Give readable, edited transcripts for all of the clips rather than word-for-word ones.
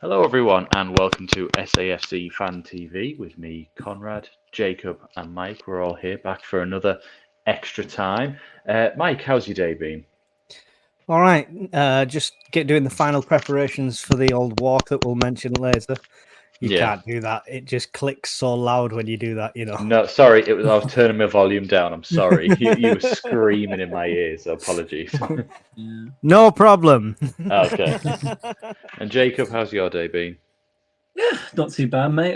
Hello, everyone, and welcome to SAFC Fan TV with me, Conrad, Jacob, and Mike. We're all here back for another extra time. Mike, how's your day been? All right, just doing the final preparations for the old walk that we'll mention later. You can't do that. It just clicks so loud when you do that, you know. No, sorry, I was turning my volume down. I'm sorry. You were screaming in my ears. So apologies. No problem. Okay. And Jacob, how's your day been? Yeah, not too bad, mate.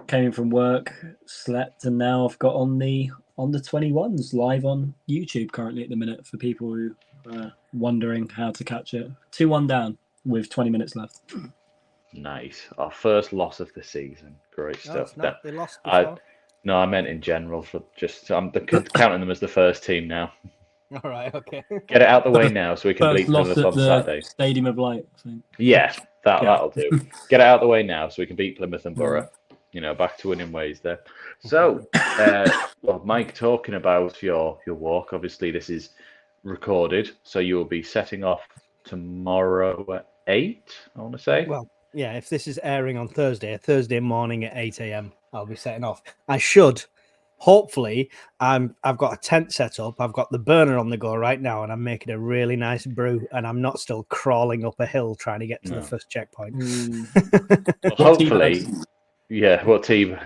Came in from work, slept, and now I've got on the 21s live on YouTube currently at the minute for people who are wondering how to catch it. 2-1 down with 20 minutes left. Nice. Our first loss of the season. Great stuff. They lost before. No, I meant in general. For just I'm counting them as the first team now. All right, okay. Get it out the way now so we can beat Lost Plymouth at on the Saturday. Stadium of Light, I think. Yeah, that'll do. Get it out the way now so we can beat Plymouth and Borough. You know, back to winning ways there. So, well, Mike, talking about your walk, obviously this is recorded, so you will be setting off tomorrow at 8, I want to say. Well, yeah, if this is airing on Thursday morning at 8 a.m, I'll be setting off. I should. Hopefully, I've got a tent set up. I've got the burner on the go right now, and I'm making a really nice brew. And I'm not still crawling up a hill trying to get to the first checkpoint. Well, hopefully, yeah. What team?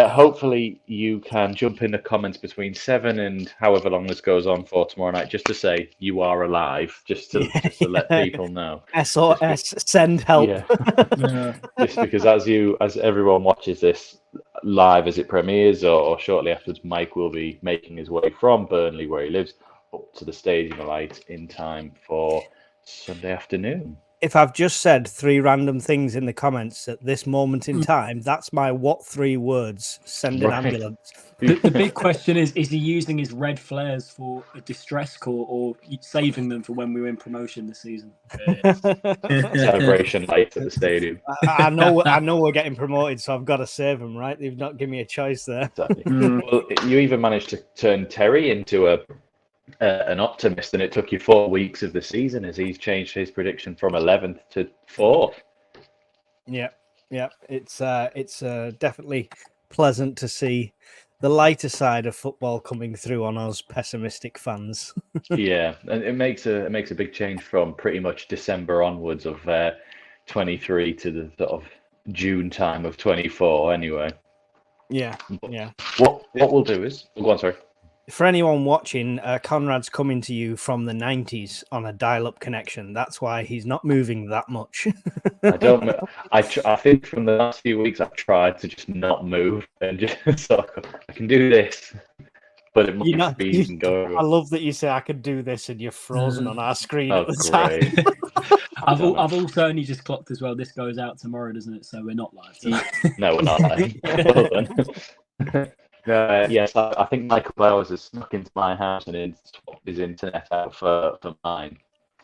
Hopefully you can jump in the comments between 7 and however long this goes on for tomorrow night, just to say you are alive, just to let people know. SOS, send help. Yeah. Just because as everyone watches this live as it premieres or shortly afterwards, Mike will be making his way from Burnley, where he lives, up to the Stadium of Light in time for Sunday afternoon. If I've just said 3 random things in the comments at this moment in time, that's my what 3 words? Send an ambulance. The big question is he using his red flares for a distress call or saving them for when we win promotion this season? Celebration light at the stadium. I know we're getting promoted, so I've got to save them, right? They've not given me a choice there. Exactly. Well, you even managed to turn Terry into an optimist, and it took you 4 weeks of the season as he's changed his prediction from 11th to 4th. Yeah. It's definitely pleasant to see the lighter side of football coming through on us pessimistic fans. Yeah, and it makes a big change from pretty much December onwards of 23 to the sort of June time of 24. Anyway. Yeah. What we'll do is go on. Sorry. For anyone watching, Conrad's coming to you from the 90s on a dial-up connection. That's why he's not moving that much. I think from the last few weeks I've tried to just not move and just so I can do this, but it might be even go. I love that you say I could do this and you're frozen on our screen at the time. I've also only just clocked as well. This goes out tomorrow, doesn't it? So we're not live today. No, we're not live. Well done. Yes, I think Michael Bowers has snuck into my house and swapped his internet out for mine,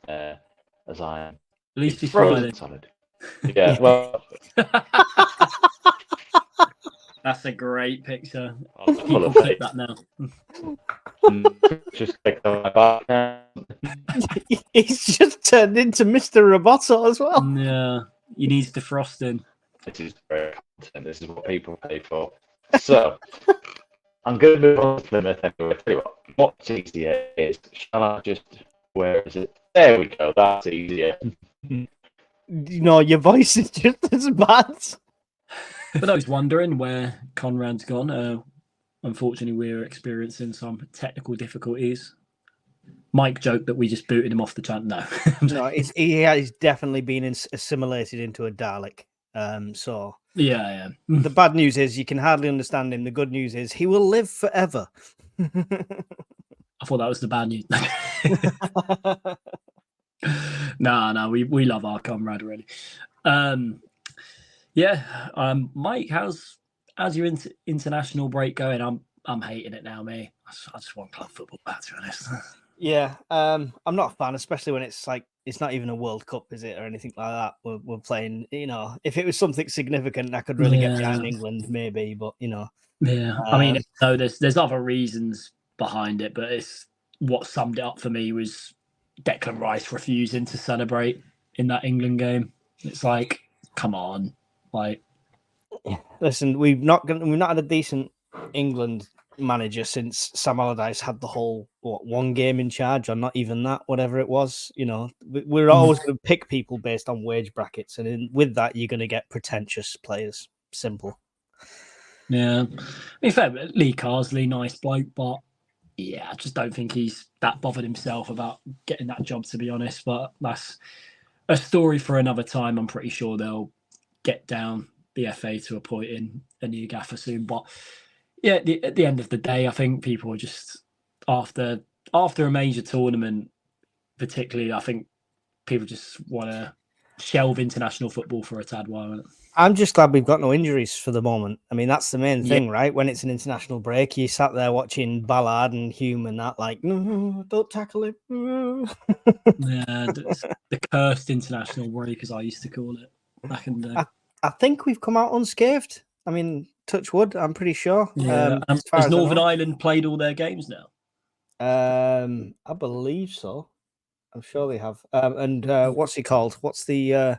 as I am. At least he's frozen solid. Yeah, well, that's a great picture. I'll clip that now. Just click on my back now. He's just turned into Mr. Roboto as well. Yeah, he needs defrosting. This is great content. This is what people pay for. So, I'm going to move on to Plymouth anyway. Tell you what's easier is, shall I just, where is it? There we go, that's easier. Your voice is just as bad. But I was wondering where Conrad's gone. Unfortunately, we're experiencing some technical difficulties. Mike joked that we just booted him off the channel. No. No, he has definitely been assimilated into a Dalek. So yeah. The bad news is you can hardly understand him. The good news is he will live forever. I thought that was the bad news. No, we love our comrade already. Mike, how's your international break going? I'm hating it now, mate. I just want club football back, to be honest. Yeah, I'm not a fan, especially when it's like it's not even a World Cup, is it, or anything like that? We're playing, if it was something significant, I could really get behind England, maybe, but Yeah, I mean, so there's other reasons behind it, but it's what summed it up for me was Declan Rice refusing to celebrate in that England game. It's like, come on, like. Listen, we've not had a decent England manager since Sam Allardyce had the whole one game in charge, or not even that, whatever it was. You know, we're always going to pick people based on wage brackets, and with that, you're going to get pretentious players. Simple. Yeah, in fact, Lee Carsley, nice bloke, but yeah, I just don't think he's that bothered himself about getting that job, to be honest. But that's a story for another time. I'm pretty sure they'll get down the FA to appointing a new gaffer soon. But yeah, at the end of the day, I think people are just after a major tournament, particularly. I think people just want to shelve international football for a tad while. I'm just glad we've got no injuries for the moment. I mean, that's the main thing, right? When it's an international break, you sat there watching Ballard and Hume and that, like, no, don't tackle him. Yeah, the cursed international break, as I used to call it back in the day. I think we've come out unscathed. I mean, touch wood, I'm pretty sure. Yeah. Has Northern Ireland played all their games now? I believe so. I'm sure they have. And what's he called? What's the...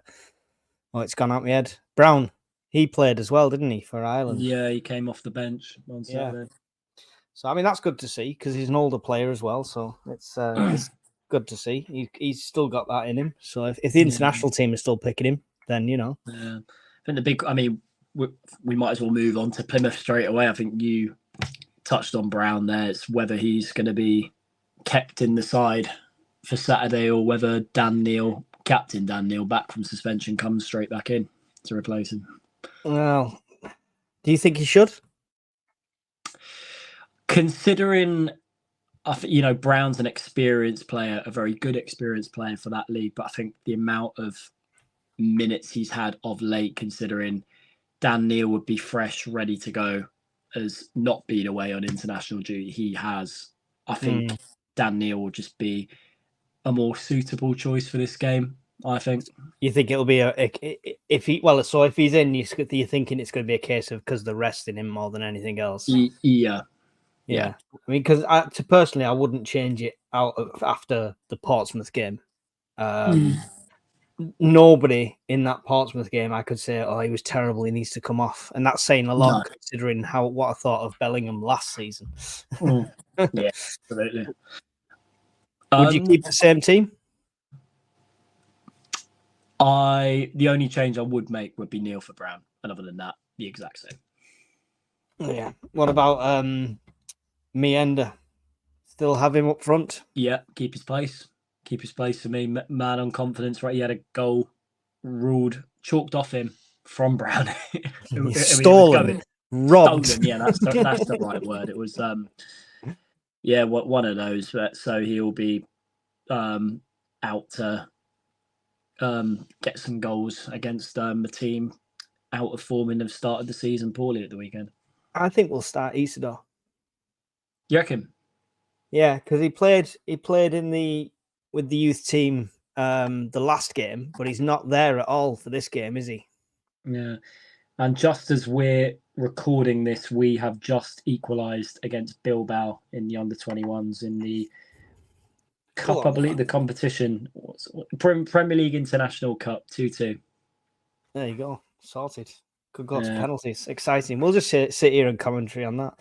Oh, it's gone out my head. Brown. He played as well, didn't he, for Ireland? Yeah, he came off the bench on Saturday. So, I mean, that's good to see because he's an older player as well. So, it's good to see. He's still got that in him. So, if the international team is still picking him, then, you know. Yeah. I think we might as well move on to Plymouth straight away. I think you touched on Brown there. It's whether he's going to be kept in the side for Saturday or whether Captain Dan Neil, back from suspension, comes straight back in to replace him. Well, do you think he should? Considering, Brown's an experienced player, a very good experienced player for that league, but I think the amount of minutes he's had of late, considering Dan Neil would be fresh, ready to go, as not being away on international duty he has, I think Dan Neil will just be a more suitable choice for this game, I think. You think it'll be if he's in, you're thinking it's going to be a case of because they're resting him more than anything else. Yeah. I mean, because personally, I wouldn't change it out after the Portsmouth game. Nobody in that Portsmouth game I could say, oh, he was terrible, he needs to come off, and that's saying a lot considering what I thought of Bellingham last season. Yeah, absolutely. Would you keep the same team? The only change I would make would be Neil for Brown, and other than that, the exact same. Yeah. What about Meander? Still have him up front? Yeah, keep his place. Keep his place for me. Man on confidence, right? He had a goal chalked off him from Brown. Stolen. Robbed. Stolen, yeah, that's the right word. It was, one of those. So he'll be out to get some goals against a team out of form and have started the season poorly at the weekend. I think we'll start Isidore. You reckon? Yeah, because he played with the youth team the last game, but he's not there at all for this game, is he? Yeah. And just as we're recording this, we have just equalised against Bilbao in the under-21s in the Cup, I believe, the competition. Premier League International Cup, 2-2. There you go. Sorted. Could go to penalties. Exciting. We'll just sit here and commentary on that.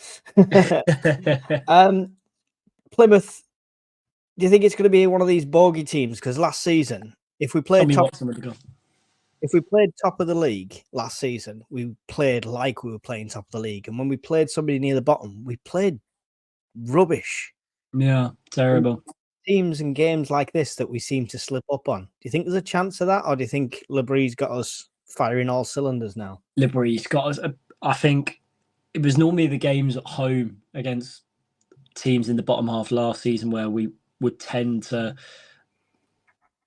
Plymouth, do you think it's going to be one of these bogey teams? Because last season, if we played top of the league last season, we played like we were playing top of the league. And when we played somebody near the bottom, we played rubbish. Yeah, terrible. Teams and games like this that we seem to slip up on. Do you think there's a chance of that? Or do you think Labree's got us firing all cylinders now? Labree's got us. I think it was normally the games at home against teams in the bottom half last season where we would tend to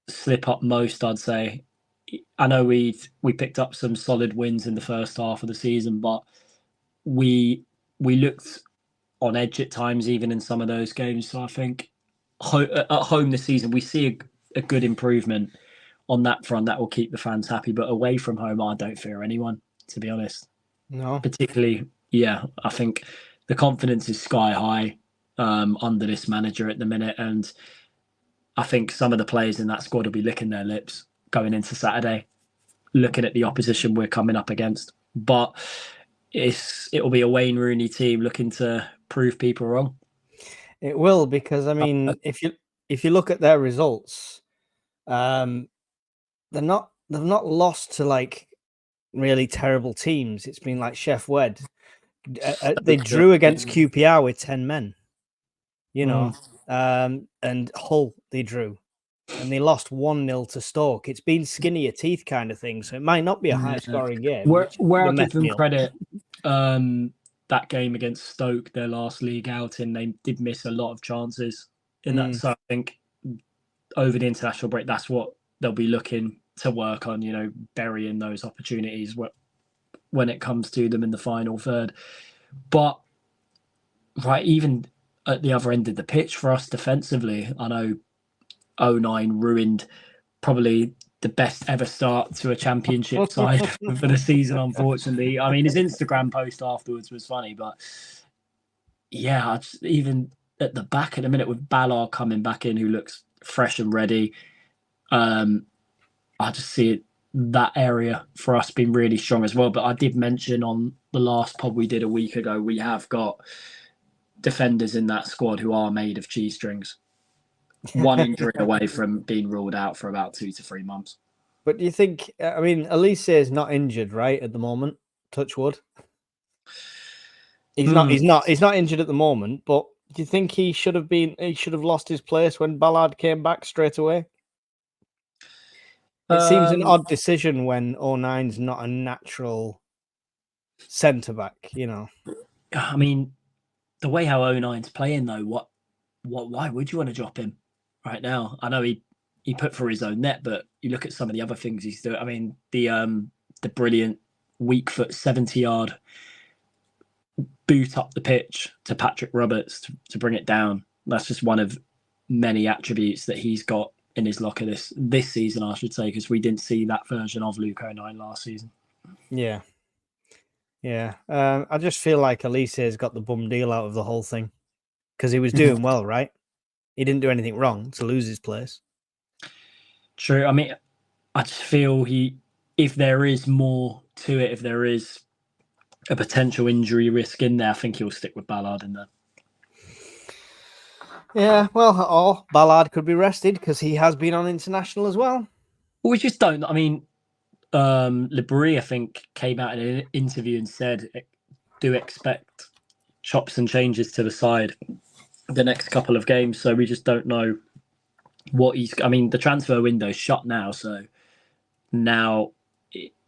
slip up most, I'd say. I know we picked up some solid wins in the first half of the season, but we looked on edge at times, even in some of those games. So I think at home this season, we see a good improvement on that front. That will keep the fans happy. But away from home, I don't fear anyone, to be honest. No. Particularly, I think the confidence is sky high under this manager at the minute. And I think some of the players in that squad will be licking their lips going into Saturday. looking at the opposition we're coming up against. But it'll be a Wayne Rooney team looking to prove people wrong. It will, because I mean, if you look at their results, they've not lost to like really terrible teams. It's been like Chef Wed. They drew against QPR with 10 men, you know, and Hull they drew, and they lost 1-0 to Stoke. It's been skinnier teeth kind of thing, so it might not be a high scoring game. Where I give them credit, that game against Stoke, their last league outing, they did miss a lot of chances in that. So I think over the international break, that's what they'll be looking to work on, you know, burying those opportunities when it comes to them in the final third. But right, even at the other end of the pitch for us defensively, I know 09 ruined probably the best ever start to a championship side for the season, unfortunately. I mean, his Instagram post afterwards was funny, but yeah, even at the back at the minute with Ballard coming back in, who looks fresh and ready, I just see that area for us being really strong as well. But I did mention on the last pod we did a week ago, we have got defenders in that squad who are made of cheese strings. One injury away from being ruled out for about 2 to 3 months. But do you think, I mean, Elise is not injured, right, at the moment? Touch wood. He's not injured at the moment, but do you think he should have lost his place when Ballard came back straight away? It seems an odd decision when 09's not a natural centre back, you know. I mean, the way how 09's playing though, why would you want to drop him right now? I know he put for his own net, but you look at some of the other things he's doing. I mean, the brilliant weak foot 70-yard boot up the pitch to Patrick Roberts to bring it down. That's just one of many attributes that he's got in his locker this season, I should say, because we didn't see that version of Luke 09 last season. Yeah. I just feel like Elise has got the bum deal out of the whole thing because he was doing well, right? He didn't do anything wrong to lose his place. True. I mean, I just feel if there is more to it, if there is a potential injury risk in there, I think he'll stick with Ballard in there. Yeah, well, or Ballard could be rested because he has been on international as well. Well, we just don't. I mean, Libri, I think, came out in an interview and said, do expect chops and changes to the side the next couple of games. So we just don't know what I mean, the transfer window's shut now. So now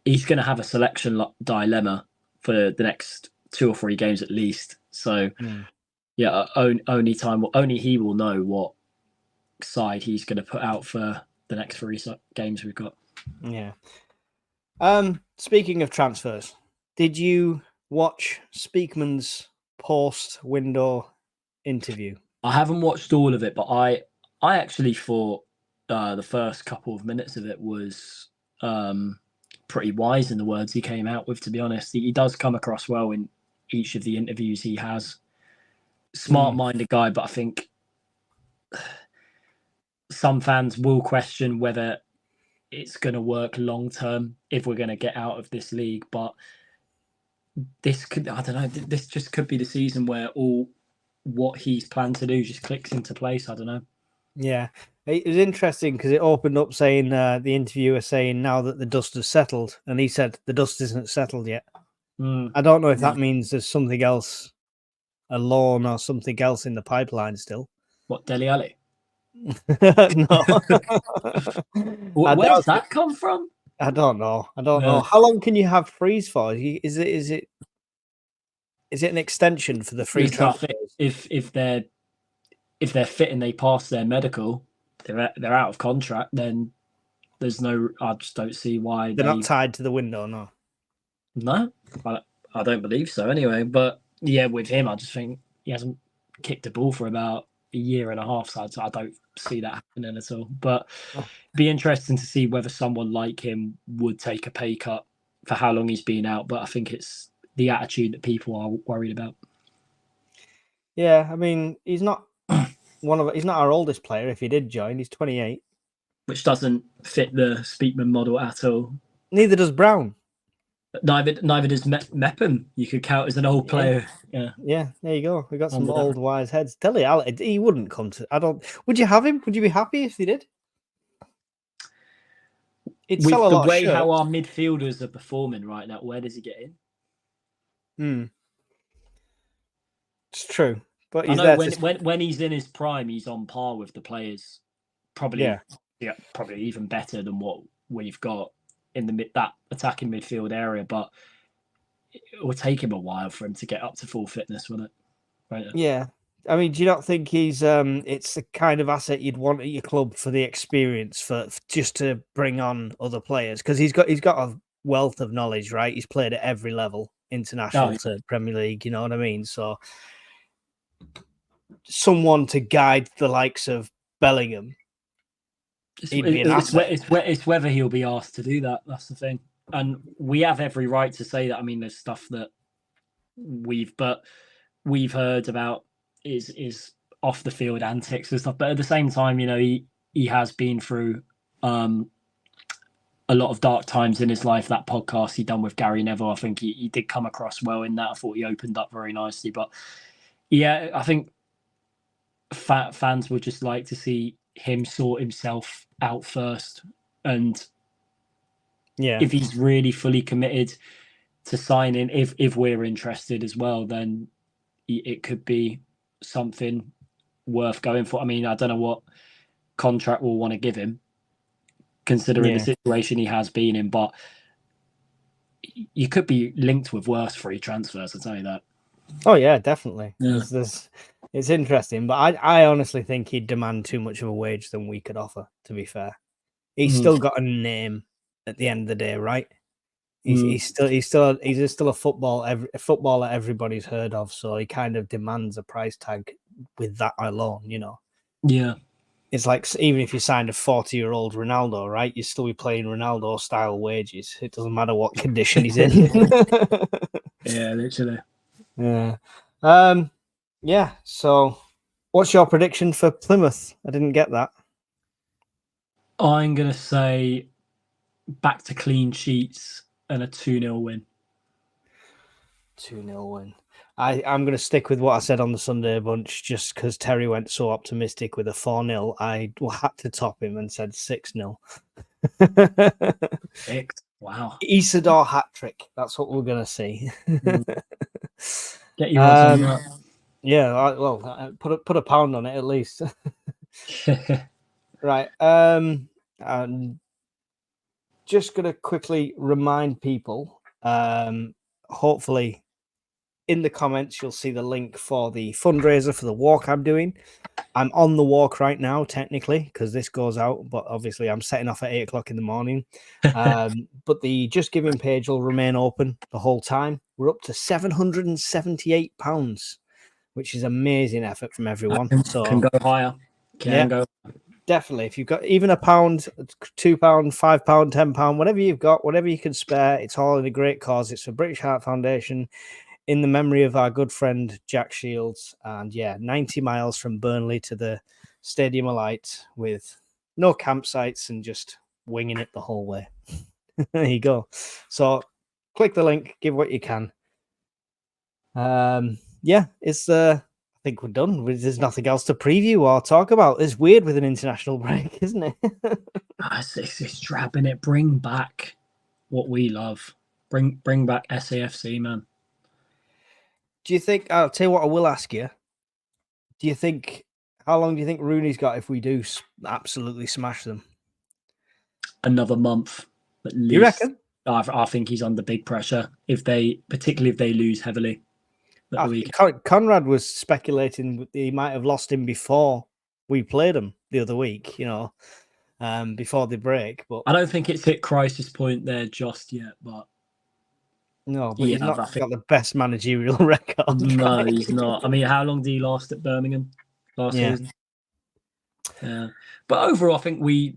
he's going to have a selection dilemma for the next 2 or 3 games at least. So yeah, only he will know what side he's going to put out for the next 3 games we've got. Yeah. Speaking of transfers, did you watch Speakman's post-window interview? I haven't watched all of it, but I actually thought the first couple of minutes of it was pretty wise in the words he came out with, to be honest. He does come across well in each of the interviews he has. Smart-minded guy, but I think some fans will question whether it's going to work long-term if we're going to get out of this league. But this could, I don't know, this just could be the season where all what he's planned to do just clicks into place. I don't know. Yeah, it was interesting because it opened up saying the interviewer saying now that the dust has settled, and he said the dust isn't settled yet. I don't know if that means there's something else, a loan or something else in the pipeline still. What, Dele Alli? No. Where does that come from? I don't know. How long can you have freeze for? Is it an extension for the free transfers? If they're fit and they pass their medical, they're out of contract. Then there's no. I just don't see why they're not tied to the window. No, I don't believe so. Anyway, but yeah, with him, I just think he hasn't kicked a ball for about a year and a half, so I don't see that happening at all. But it'd be interesting to see whether someone like him would take a pay cut for how long he's been out. But I think it's the attitude that people are worried about. Yeah, I mean, he's not he's not our oldest player. If he did join, he's 28, which doesn't fit the Speakman model at all. Neither does Brown. Neither does Mepham. You could count as an old player. Yeah, there you go. We got some Under that. old wise heads. Tell you, he wouldn't come to. I don't. Would you have him? Would you be happy if he did? It'd With sell a the lot way of shirts. how our midfielders are performing right now, where does he get in? It's true, but I he's know there when he's in his prime, he's on par with the players. Probably even better than what we've got in that attacking midfield area. But it will take him a while for him to get up to full fitness, won't it? Right. Yeah. I mean, do you not think he's it's the kind of asset you'd want at your club for the experience, for just to bring on other players? Because he's got a wealth of knowledge, right? He's played at every level, international to Premier League, you know what I mean? So someone to guide the likes of Bellingham. It's whether he'll be asked to do that. That's the thing. And we have every right to say that. I mean, there's stuff that we've heard about is off the field antics and stuff. But at the same time, you know, he has been through a lot of dark times in his life. That podcast he done with Gary Neville, I think he did come across well in that. I thought he opened up very nicely. But yeah, I think fans would just like to see him sort himself out first. And if he's really fully committed to signing, if we're interested as well, then it could be something worth going for. I mean, I don't know what contract we'll want to give him, considering the situation he has been in, but you could be linked with worse free transfers, I'll tell you that. Oh yeah, definitely. Yeah. It's interesting, but I honestly think he'd demand too much of a wage than we could offer, to be fair. He's still got a name at the end of the day, right? He's still a footballer everybody's heard of, so he kind of demands a price tag with that alone, you know. Yeah. It's like, even if you signed a 40-year-old Ronaldo, right, you'd still be playing Ronaldo style wages. It doesn't matter what condition he's in. Yeah, literally. Yeah. Yeah, so what's your prediction for Plymouth? I didn't get that. I'm going to say back to clean sheets and a 2-0 win. 2-0 win. I'm going to stick with what I said on the Sunday bunch, just because Terry went so optimistic with a 4-0. I had to top him and said 6-0. 6? Wow. Isidore hat-trick. That's what we're going to see. Get your odds on that. Yeah, put a pound on it at least. Right. I'm just going to quickly remind people, hopefully in the comments, you'll see the link for the fundraiser for the walk I'm doing. I'm on the walk right now, technically, because this goes out, but obviously I'm setting off at 8 o'clock in the morning. But the Just Giving page will remain open the whole time. We're up to £778, which is amazing effort from everyone. So can go higher. Go. Definitely. If you've got even £1, £2, £5, £10, whatever you've got, whatever you can spare, it's all in a great cause. It's for British Heart Foundation in the memory of our good friend Jack Shields. And 90 miles from Burnley to the Stadium of Light with no campsites and just winging it the whole way. There you go. So click the link, give what you can. It's I think we're done. There's nothing else to preview or talk about. It's weird with an international break, isn't it? It's drabbing it. Bring back what we love. Bring back SAFC, man. Do you think? I'll tell you what. I will ask you. Do you think? How long do you think Rooney's got if we do absolutely smash them? Another month, at least. You reckon? I think he's under big pressure particularly if they lose heavily. Conrad was speculating he might have lost him before we played him the other week, before the break. But I don't think it's hit crisis point there just yet. But no, but he's not got the best managerial record. No, right? He's not. I mean, how long did he last at Birmingham last season? Yeah, but overall, I think we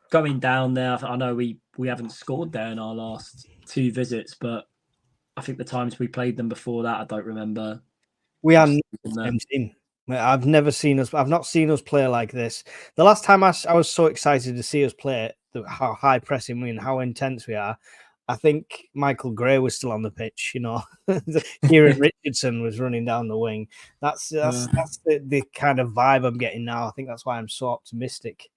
going down there. I know we haven't scored there in our last 2 visits, but I think the times we played them before that, I don't remember. We are not the same team. I've not seen us play like this. The last time I was so excited to see us play how high pressing we and how intense we are. I think Michael Gray was still on the pitch, you know. Kieran Richardson was running down the wing. That's the kind of vibe I'm getting now. I think that's why I'm so optimistic.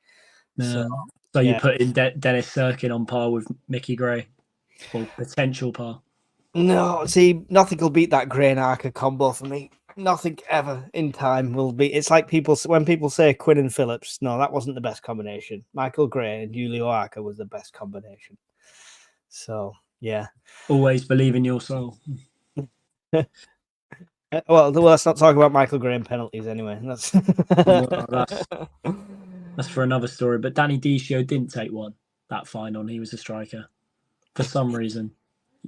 So yeah. you put in Dennis Sirkin on par with Mickey Gray, or potential par? No, see, nothing will beat that Gray and Arca combo for me. Nothing ever in time will be. It's like when people say Quinn and Phillips. No, that wasn't the best combination. Michael Gray and Julio Arca was the best combination. So yeah, always believe in your soul. Well, let's not talk about Michael Gray and penalties anyway. That's for another story. But Danny Decio didn't take one that final. He was a striker for some reason.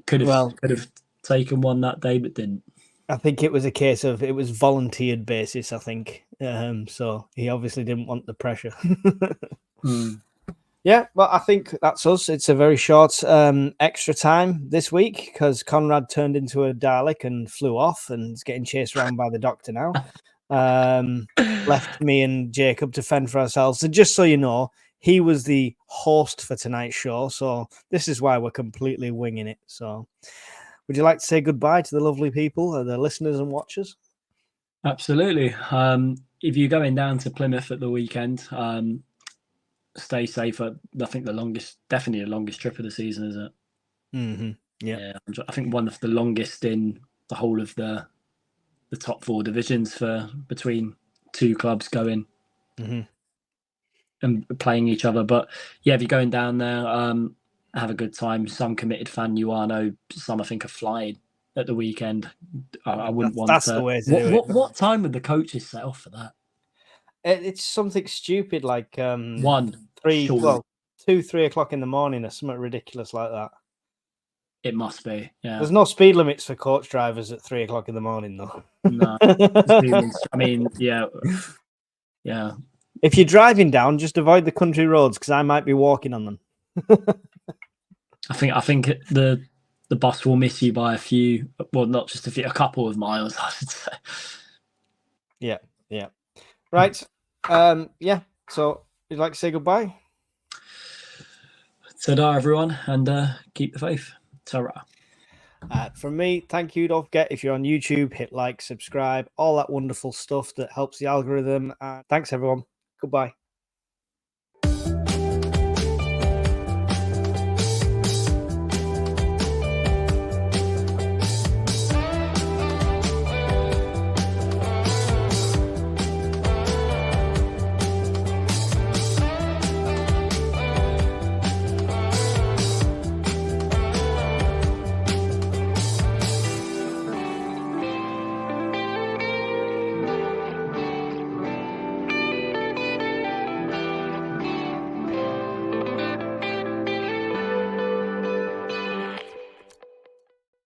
Could have taken one that day, but didn't. I think it was a case of it was volunteered basis. I think so. He obviously didn't want the pressure. Yeah, well, I think that's us. It's a very short extra time this week because Conrad turned into a Dalek and flew off and is getting chased around by the doctor now. Left me and Jacob to fend for ourselves. So just so you know, he was the host for tonight's show. So this is why we're completely winging it. So would you like to say goodbye to the lovely people, the listeners and watchers? Absolutely. If you're going down to Plymouth at the weekend, stay safe. I think definitely the longest trip of the season, is it? Mm-hmm. Yeah. I think one of the longest in the whole of the top four divisions for between two clubs going and playing each other. But yeah, if you're going down there, have a good time. Some committed fan you are. No, some I think are flying at the weekend. I wouldn't want that's to. The way to do it. What time would the coaches set off for that? It's something stupid like 3 o'clock in the morning or something ridiculous like that. It must be. Yeah. There's no speed limits for coach drivers at 3 o'clock in the morning, though. No. I mean, yeah. If you're driving down, just avoid the country roads because I might be walking on them. I think the bus will miss you by a few. Well, not just a couple of miles, I should say. Yeah. Right. Yeah. So, you'd like to say goodbye? Ta-da, everyone, and keep the faith. Ta-ra. From me, thank you. Don't forget, if you're on YouTube, hit like, subscribe, all that wonderful stuff that helps the algorithm. Thanks, everyone. Goodbye.